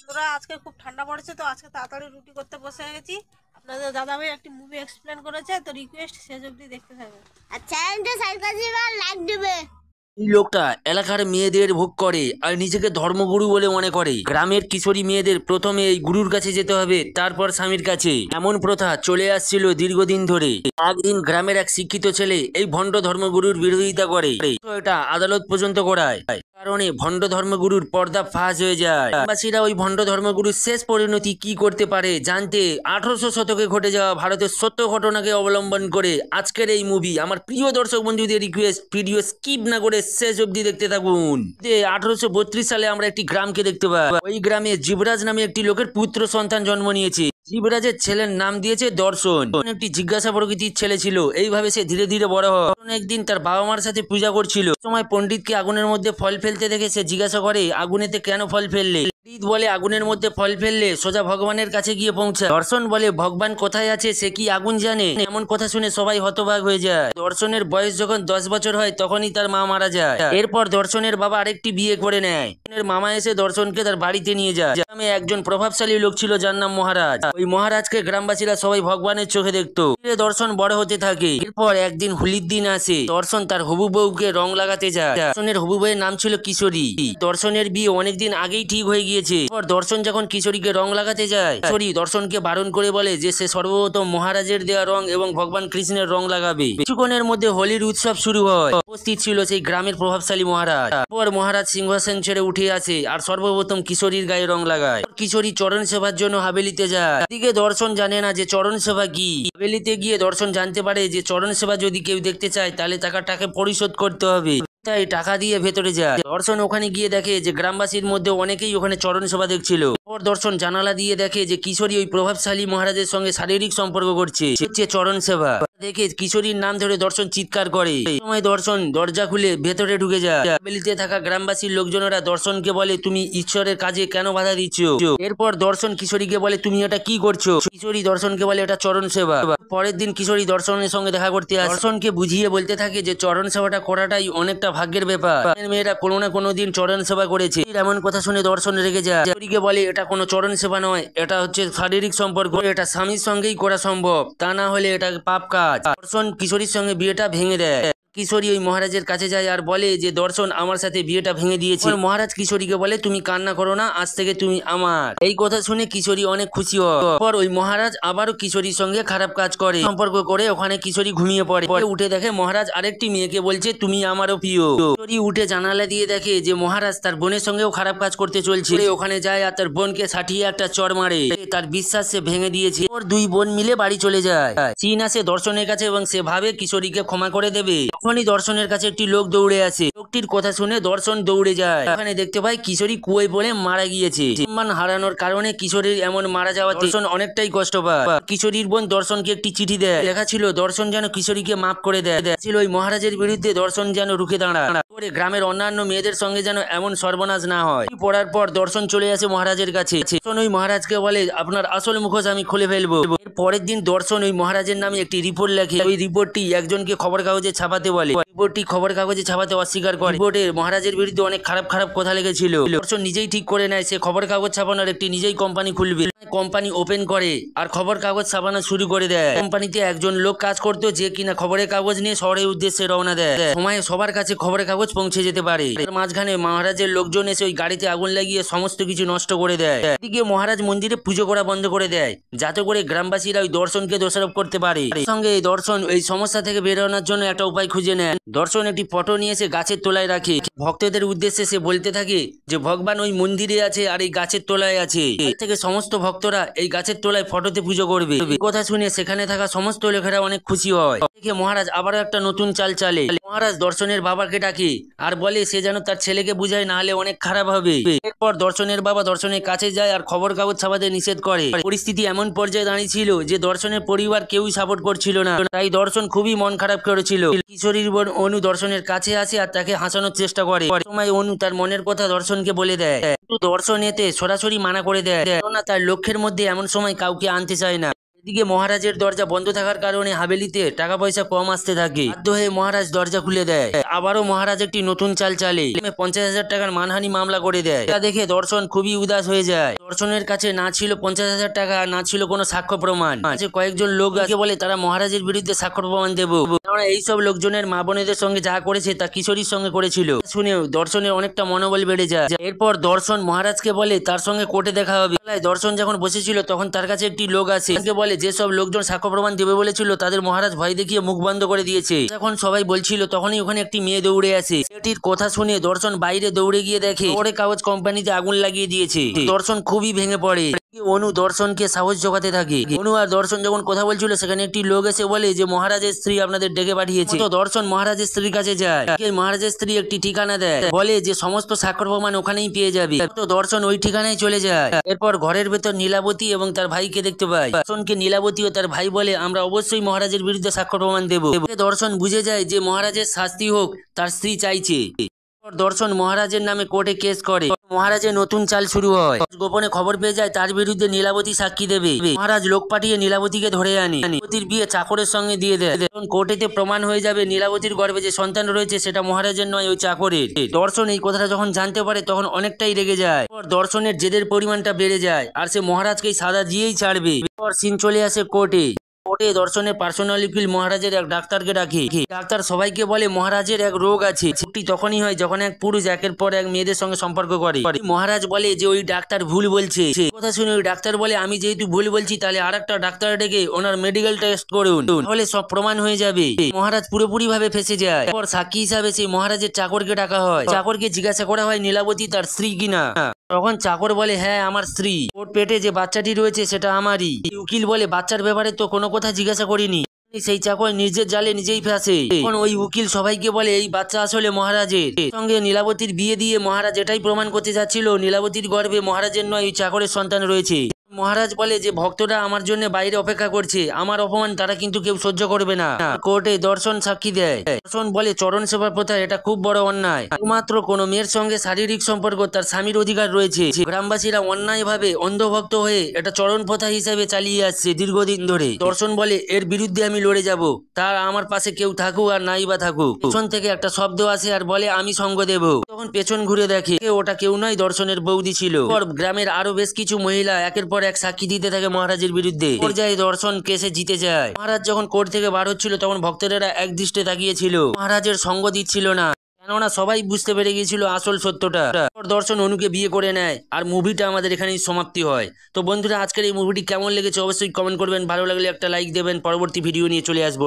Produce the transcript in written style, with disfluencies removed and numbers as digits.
বন্ধুরা, আজকে খুব ঠান্ডা পড়েছে, তো আজকে তাড়াতাড়ি রুটি করতে বসে গেছি। আপনাদের দাদাভাই একটি মুভি এক্সপ্লেন করেছে, তো রিকোয়েস্ট শেষ অবধি দেখতে থাকবেন। আর চ্যানেলটা সাবস্ক্রাইব আর লাইক দেবে। এই লোকটা এলাকার মেয়েদের ভোগ করে আর নিজেকে ধর্মগুরু বলে মনে করে। গ্রামের কিশোরী মেয়েদের প্রথমে এই গুরুর কাছে যেতে হবে, তারপর স্বামীর কাছে। এমন প্রথা চলে আসছিল দীর্ঘদিন ধরে। একদিন গ্রামের এক শিক্ষিত ছেলে এই ভণ্ড ধর্মগুরুর বিরোধিতা করে, তো এটা আদালত পর্যন্ত গড়ায়। কারণে ভণ্ড ধর্মগুরুর পর্দা ফাঁস হয়ে যায়। গ্রামবাসীরা ওই ভণ্ড ধর্মগুরুর শেষ পরিণতি কি করতে পারে জানতে 1800 শতকে ঘটে যাওয়া ভারতের সত্য ঘটনাকে অবলম্বন করে আজকের এই মুভি। আমার প্রিয় দর্শক বন্ধুদের রিকোয়েস্ট, ভিডিও স্কিপ না করে শেষ অবধি দেখতে থাকুন। 1832 সালে আমরা একটি গ্রামকে দেখতে পাই। ওই গ্রামে জীবরাজ নামে একটি লোকের পুত্র সন্তান জন্ম নিয়েছে। জীবরাজের ছেলের নাম দিয়েছে দর্শন। একটি জিজ্ঞাসা প্রকৃতির ছেলে ছিল। এইভাবে সে ধীরে ধীরে বড় হয়। একদিন তার বাবা মার সাথে পূজা করছিল, সময় পণ্ডিতকে আগুনের মধ্যে ফল ফেলতে দেখে সে জিজ্ঞাসা করে, আগুনেতে কেন ফল ফেললে? পণ্ডিত বলে, আগুনের মধ্যে ফল ফেললে সোজা ভগবানের কাছে গিয়ে পৌঁছায়। দর্শন বলে, ভগবান কোথায় আছে সে কি আগুন জানে? এমন কথা শুনে সবাই হতবাক হয়ে যায়। দর্শনের বয়স যখন 10 বছর হয় তখনই তার মা মারা যায়। এরপর দর্শনের বাবা আরেকটি বিয়ে করে নেয়। মামা এসে দর্শনকে তার বাড়িতে নিয়ে যায়। গ্রামে একজন প্রভাবশালী লোক ছিল যার নাম মহারাজ। ওই মহারাজকে গ্রামবাসীরা সবাই ভগবানের চোখে দেখতো। দর্শন বড় হতে থাকে। এরপর একদিন হোলির দিন আসে। দর্শন তার হবু বউকে রং লাগাতে যায়। দর্শনের হবু বউয়ের নাম ছিল কিশোরী। দর্শনের বিয়ে অনেকদিন আগেই ঠিক হয়ে গিয়েছে। দর্শন যখন কিশোরীকে রং লাগাতে যায়, কিশোরী দর্শনকে বারণ করে বলে যে সে সর্বপ্রথম মহারাজের দেওয়া রং এবং ভগবান কৃষ্ণের রং লাগাবে। কিছুক্ষণের মধ্যে হোলির উৎসব শুরু হয়। উপস্থিত ছিল সেই গ্রামের প্রভাবশালী মহারাজ। পর মহারাজ সিংহাসন ছেড়ে উঠে আসে আর সর্বপ্রথম কিশোরীর গায়ে রং লাগায়। কিশোরী চরণ সেবার জন্য হাবেলিতে যায়। এদিকে দর্শন জানে না যে চরণ সেবা কি। হাবেলিতে গিয়ে দর্শন জানতে পারে যে চরণ সেবা যদি কেউ দেখতে চায় তাহলে টাকাটাকে পরিশোধ করতে হবে। তাই টাকা দিয়ে ভেতরে যায়। দর্শন ওখানে গিয়ে দেখে যে গ্রামবাসীর মধ্যে অনেকেই ওখানে চরণ সেবা দেখছিল। পর দর্শন জানালা দিয়ে দেখে যে কিশোরী ওই প্রভাবশালী মহারাজের সঙ্গে শারীরিক সম্পর্ক করছে। চরণ সেবা দেখে কিশোরীর নাম ধরে দর্শন চিৎকার করে। সময় দর্শন দরজা খুলে ভেতরে ঢুকে যায়। হাবেলিতে থাকা গ্রামবাসীর লোকজনেরা দর্শনকে বলে, তুমি ঈশ্বরের কাজে কেন বাধা দিচ্ছ? এরপর দর্শন কিশোরীকে বলে, তুমি এটা কি করছো? কিশোরী দর্শনকে বলে, এটা চরণ সেবা। পরের দিন কিশোরী দর্শনের সঙ্গে দেখা করতে আসে। দর্শনকে বুঝিয়ে বলতে থাকে যে চরণ সেবাটা করাটাই অনেকটা ভাগ্যের ব্যাপার। মেয়েরা কোনো না কোনো দিন চরণ সেবা করেছে। এমন কথা শুনে দর্শন রেগে যায়। কিশোরীকে বলে, এটা কোনো চরণ সেবা নয়, এটা হচ্ছে শারীরিক সম্পর্ক। এটা স্বামীর সঙ্গেই করা সম্ভব, তা না হলে এটা পাপ কাজ। দর্শন কিশোরীর সঙ্গে বিয়েটা ভেঙে দেয়। কিশোরী ওই মহারাজের কাছে যায় আর বলে যে দর্শন আমার সাথে বিয়েটা ভেঙে দিয়েছে। মহারাজ কিশোরীকে বলে, তুমি কান্না করো না, আজ থেকে তুমি আমার। এই কথা শুনে কিশোরী অনেক খুশি হয়। পর ওই মহারাজ আবারও কিশোরীর সঙ্গে খারাপ কাজ করে, সম্পর্ক করে। ওখানে কিশোরী ঘুমিয়ে পড়ে। উঠে দেখে মহারাজ আরেকটি মেয়েকে বলছে, তুমি আমারও প্রিয়। কিশোরী উঠে জানালা দিয়ে দেখে যে মহারাজ তার বোনের সঙ্গেও খারাপ কাজ করতে চলছে। ওখানে যায় আর তার বোনকে সাঠিয়ে একটা চড় মারে। তার বিশ্বাস সে ভেঙে দিয়েছে। ওর দুই বোন মিলে বাড়ি চলে যায়। চীন আসে দর্শনের কাছে এবং সে ভাবে কিশোরীকে ক্ষমা করে দেবে। তখনই দর্শনের কাছে একটি লোক দৌড়ে আসে। লোকটির কথা শুনে দর্শন দৌড়ে যায়। ওখানে দেখতে পাই কিশোরী কুয়োয় পড়ে মারা গিয়েছে। সম্মান হারানোর কারণে কিশোরীর এমন মারা যাওয়া দর্শন অনেকটাই কষ্ট পায়। কিশোরীর বোন দর্শনকে একটি চিঠি দেয়। লেখা ছিল দর্শন যেন কিশোরীকে মাফ করে দেয়। ছিল ওই মহারাজের বিরুদ্ধে দর্শন যেন রুখে দাঁড়ায়। গ্রামের অন্যান্য মেয়েদের সঙ্গে যেন এমন সর্বনাশ না হয়। পড়ার পর দর্শন চলে আসে মহারাজের কাছে। ওই মহারাজকে বলে, আপনার আসল মুখোশ আমি খুলে ফেলবো। এর পরের দিন দর্শন ওই মহারাজের নামে একটি রিপোর্ট লেখে। ওই রিপোর্টটি একজনকে খবর কাগজে ছাপাতে বলে। রিপোর্টটি খবর কাগজে ছাপাতে অস্বীকার করে। রিপোর্টে মহারাজের বিরুদ্ধে অনেক খারাপ খারাপ কথা লেগেছিল। দর্শন নিজেই ঠিক করে নেয় সে খবর কাগজ ছাপানোর একটি নিজেই কোম্পানি খুলবে। কোম্পানি ওপেন করে আর খবর কাগজ ছাপানো শুরু করে দেয়। কোম্পানিতে একজন লোক কাজ করতো যে কিনা খবরের কাগজ নিয়ে শহরের উদ্দেশ্যে রওনা দেয়। সময়ে সবার কাছে খবরের কাগজ পৌঁছে যেতে পারে। মাঝখানে মহারাজের লোকজন এসে ওই গাড়িতে আগুন লাগিয়ে সমস্ত কিছু নষ্ট করে দেয়। এদিকে মহারাজ মন্দিরে পুজো করা বন্ধ করে দেয়, যাতে করে গ্রামবাসীরা ওই দর্শনকে দোষারোপ করতে পারে। সঙ্গে এই দর্শন এই সমস্যা থেকে বেরোনোর জন্য একটা উপায় খুঁজে নেন। দর্শন একটি ফটো নিয়ে এসে গাছের তলায় রাখে। ভক্তদের উদ্দেশ্যে সে বলতে থাকে যে ভগবান ওই মন্দিরে আছে আর এই গাছের তলায় আছে। এর থেকে সমস্ত ভক্তরা এই গাছের তলায় ফটোতে পুজো করবে। এই কথা শুনে সেখানে থাকা সমস্ত লোকেরা অনেক খুশি হয়। দেখে মহারাজ আবারও একটা নতুন চাল চালে। মহারাজ দর্শনের বাবাকে ডাকে আর বলে সে যেন তার ছেলেকে বুঝায়, না হলে অনেক খারাপ হবে। এরপর দর্শনের বাবা দর্শনের কাছে যায় আর খবর কাগজ ছাপাতে নিষেধ করে। পরিস্থিতি এমন পর্যায়ে দাঁড়িয়েছিল যে দর্শনের পরিবার কেউই সাপোর্ট করছিল না। তাই দর্শন খুবই মন খারাপ করেছিল। কিশোরীর বোন অনু দর্শনের কাছে আসে আর তাকে হাসানোর চেষ্টা করে। সময় অনু তার মনের কথা দর্শনকে বলে দেয়, কিন্তু দর্শন এতে সরাসরি মানা করে দেয়, কেননা তার লক্ষ্যের মধ্যে এমন সময় কাউকে আনতে চায় না। এদিকে মহারাজের দরজা বন্ধ থাকার কারণে হাভেলিতে টাকা পয়সা কম আসতে থাকে। বাধ্য হয়ে মহারাজ দরজা খুলে দেয়। আবারও মহারাজ একটি নতুন চাল চালে 50,000 টাকার মানহানি মামলা করে দেয়। তা দেখে দর্শন খুবই উদাস হয়ে যায়। দর্শনের কাছে না ছিল 50,000 টাকা, না ছিল কোনো সাক্ষ্য প্রমাণ। কয়েকজন লোক বলে তারা মহারাজের বিরুদ্ধে সাক্ষ্য প্রমাণ দেবো, কারণ এইসব লোকজনের মা বোনেদের সঙ্গে যা করেছে তা কিশোরীর সঙ্গে করেছিল। শুনেও দর্শনের অনেকটা মনোবল বেড়ে যায়। এরপর দর্শন মহারাজকে বলে তার সঙ্গে কোর্টে দেখা হবে। দর্শন যখন বসেছিল তখন তার কাছে একটি লোক আসে, বলে যেসব লোকজন সাক্ষ্য প্রমাণ দেবে বলেছিল তাদের মহারাজ ভয় দেখিয়ে মুখ বন্ধ করে দিয়েছে। যখন সবাই বলছিল তখনই ওখানে একটি মেয়ে দৌড়ে আসে। মেয়েটির কথা শুনে দর্শন বাইরে দৌড়ে গিয়ে দেখে ওরে কাগজ কোম্পানিতে আগুন লাগিয়ে দিয়েছে। দর্শন খুবই ভেঙে পড়ে। অনু দর্শনকে সাহস জোগাতে থাকে। অনু আর দর্শন যখন কথা বলছিল সেখানে একটি লোক এসে বলে যে মহারাজের স্ত্রী আপনাদের ডেকে পাঠিয়েছে। তো দর্শন মহারাজের স্ত্রীর কাছে যায়। মহারাজের স্ত্রী একটি ঠিকানা দেয়, বলে যে সমস্ত সাক্ষ্য প্রমাণ ওখানেই পেয়ে যাবে। তো দর্শন ওই ঠিকানায় চলে যায়। এরপর ঘরের ভেতর নীলাবতী এবং তার ভাইকে দেখতে পায়। দর্শনকে নীলাবতী ও তার ভাই বলে আমরা অবশ্যই মহারাজের বিরুদ্ধে সাক্ষ্য প্রমাণ দেবো। দর্শন বুঝে যায় যে মহারাজের শাস্তি হোক তার স্ত্রী চাইছে। দর্শন মহারাজের নামে কোর্টে কেস করে। মহারাজের নতুন চাল শুরু হয়। গোপনে খবর পেয়ে যায় তার বিরুদ্ধে নীলাবতী সাক্ষী দেবে। মহারাজ লোক পাঠিয়ে নীলাবতীকে ধরে আনে। নীলাবতীর বিয়ে চাকরের সঙ্গে দিয়ে দেয়। কোর্টেতে প্রমাণ হয়ে যাবে নীলাবতীর গর্ভে যে সন্তান রয়েছে সেটা মহারাজের নয়, ওই চাকরের। দর্শন এই কথাটা যখন জানতে পারে তখন অনেকটাই রেগে যায়। দর্শনের জেদের পরিমাণটা বেড়ে যায় আর সে মহারাজকেই সাজা দিয়েই ছাড়বে। সিন চলে আসে কোর্টে। দর্শনের পার্সোনাল উকিল মহারাজের এক ডাক্তারকে ডাকে। ডাক্তার সবাইকে বলে মহারাজের এক রোগ আছে, ছুটি তখনই হয় যখন এক পুরুষ একের পর এক মেয়েদের সঙ্গে সম্পর্ক করে। মহারাজ বলে যে ওই ডাক্তার ভুল বলছে। কথা শুনে ওই ডাক্তার বলে আমি যেহেতু ভুল বলছি তাহলে আরেকটা ডাক্তার ডেকে ওনার মেডিকেল টেস্ট করুন, তাহলে সব প্রমাণ হয়ে যাবে। মহারাজ পুরোপুরি ভাবে ফেসে যায়। এরপর সাক্ষী হিসাবে সেই মহারাজের চাকরকে ডাকা হয়। চাকরকে জিজ্ঞাসা করা হয় নীলাবতী তার স্ত্রী কিনা। তখন চাকর বলে হ্যাঁ আমার স্ত্রী, ওর পেটে যে বাচ্চাটি রয়েছে সেটা আমারই। উকিল বলে বাচ্চার ব্যাপারে তো কোনো কথা জিজ্ঞাসা করিনি। সেই চাকর নিজের জালে নিজেই ফাঁসে। এখন ওই উকিল সবাইকে বলে এই বাচ্চা আসলে মহারাজের। সঙ্গে নীলাবতীর বিয়ে দিয়ে মহারাজ এটাই প্রমাণ করতে যাচ্ছিল নীলাবতীর গর্ভে মহারাজের নয় ওই চাকরের সন্তান রয়েছে। মহারাজ বলে যে ভক্তরা আমার জন্য বাইরে অপেক্ষা করছে, আমার অপমান তারা কিন্তু কেউ সহ্য করবে না। কোর্টে দর্শন সাক্ষী দেয়। দর্শন বলে চরণ সেবা প্রথা এটা খুব বড় অন্যায়। একমাত্র কোনো মেয়ের সঙ্গে শারীরিক সম্পর্ক তার স্বামীর অধিকার রয়েছে। গ্রামবাসীরা অন্যায়ভাবে অন্ধভক্ত হয়ে এটা চরণ প্রথা হিসেবে চালিয়ে আসছে দীর্ঘদিন ধরে। দর্শন বলে এর বিরুদ্ধে আমি লড়ে যাব, তার আমার পাশে কেউ থাকুক আর নাই বা থাকুক। পেছন থেকে একটা শব্দ আসে আর বলে আমি সঙ্গ দেব। তখন পেছন ঘুরে দেখে ওটা কেউ নয়, দর্শনের বৌদি ছিল। গ্রামের আরো বেশ কিছু মহিলা একের পর এক সাক্ষী দিতে থাকে মহারাজের বিরুদ্ধে। পর্যায়ে দর্শন কেসে জিতে যায়। মহারাজ যখন কোর্ট থেকে বার হচ্ছিল তখন ভক্তরা এক দৃষ্টে তাকিয়েছিল, মহারাজের সঙ্গ দিচ্ছিল না, কেননা সবাই বুঝতে পেরে গিয়েছিল আসল সত্যটা। দর্শন অনুকে বিয়ে করে নেয় আর মুভিটা আমাদের এখানেই সমাপ্তি হয়। তো বন্ধুরা আজকের এই মুভিটি কেমন লেগেছে অবশ্যই কমেন্ট করবেন। ভালো লাগলে একটা লাইক দেবেন। পরবর্তী ভিডিও নিয়ে চলে আসবো।